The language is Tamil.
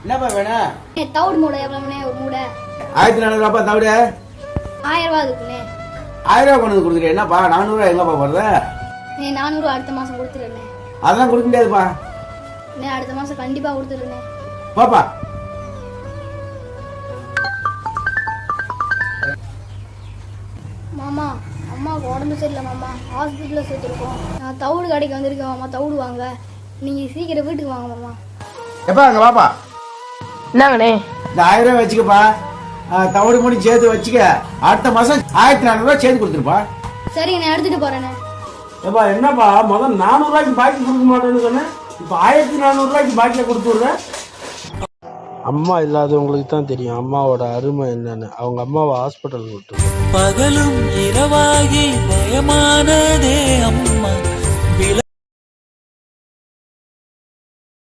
என்னப்பா வேணும்? தவிடு மூடை எவ்வளவுண்ணே ஒரு மூடை? 1400 ரூபாய் தவிடு. 1000 ரூபா இருக்குண்ணே. 1000 ரூபாய் கொண்டு வந்து கொடுக்குறேன். என்னப்பா 400 ரூபாய் எங்கப்பா போறது? 400 அடுத்த மாசம் கொடுத்துருண்ணே. அதெல்லாம் கொடுக்க முடியாதுப்பா. அடுத்த மாசம் கண்டிப்பா கொடுத்துருண்ணே. பாப்பா மாமா அம்மாவுக்கு உடம்பு சரியில்லை மாமா, ஹாஸ்பிட்டலில் சேர்த்துருக்கோம். நான் தவிடு கடைக்கு வந்திருக்கேன் மாமா, தவிடு வாங்க. நீங்கள் சீக்கிரம் வீட்டுக்கு வாங்க மாமா. எப்பா அங்கே வாப்பா. என்னங்கண்ணே? இந்த 1000 ரூபாய் வச்சுக்கப்பா. தவிடு மூடி சேர்த்து வச்சுக்க. அடுத்த மாசம் 1400 ரூபாய் சேர்த்து கொடுத்துருப்பா. சரி நான் எடுத்துட்டு போறேண்ணே. எப்பா என்னப்பா முதல் 400 ரூபாய்க்கு பாக்கி கொடுக்க மாட்டேன்னு சொன்னேன், இப்போ 1400 ரூபாய்க்கு பாக்கிய கொடுத்துடுறேன். அம்மா இல்லாதவங்களுக்கு தான் தெரியும் அம்மாவோட அருமை என்னன்னு. அவங்க அம்மாவை ஹாஸ்பிட்டல் விட்டு பகலும் இரவாகி பயமானதே அம்மா.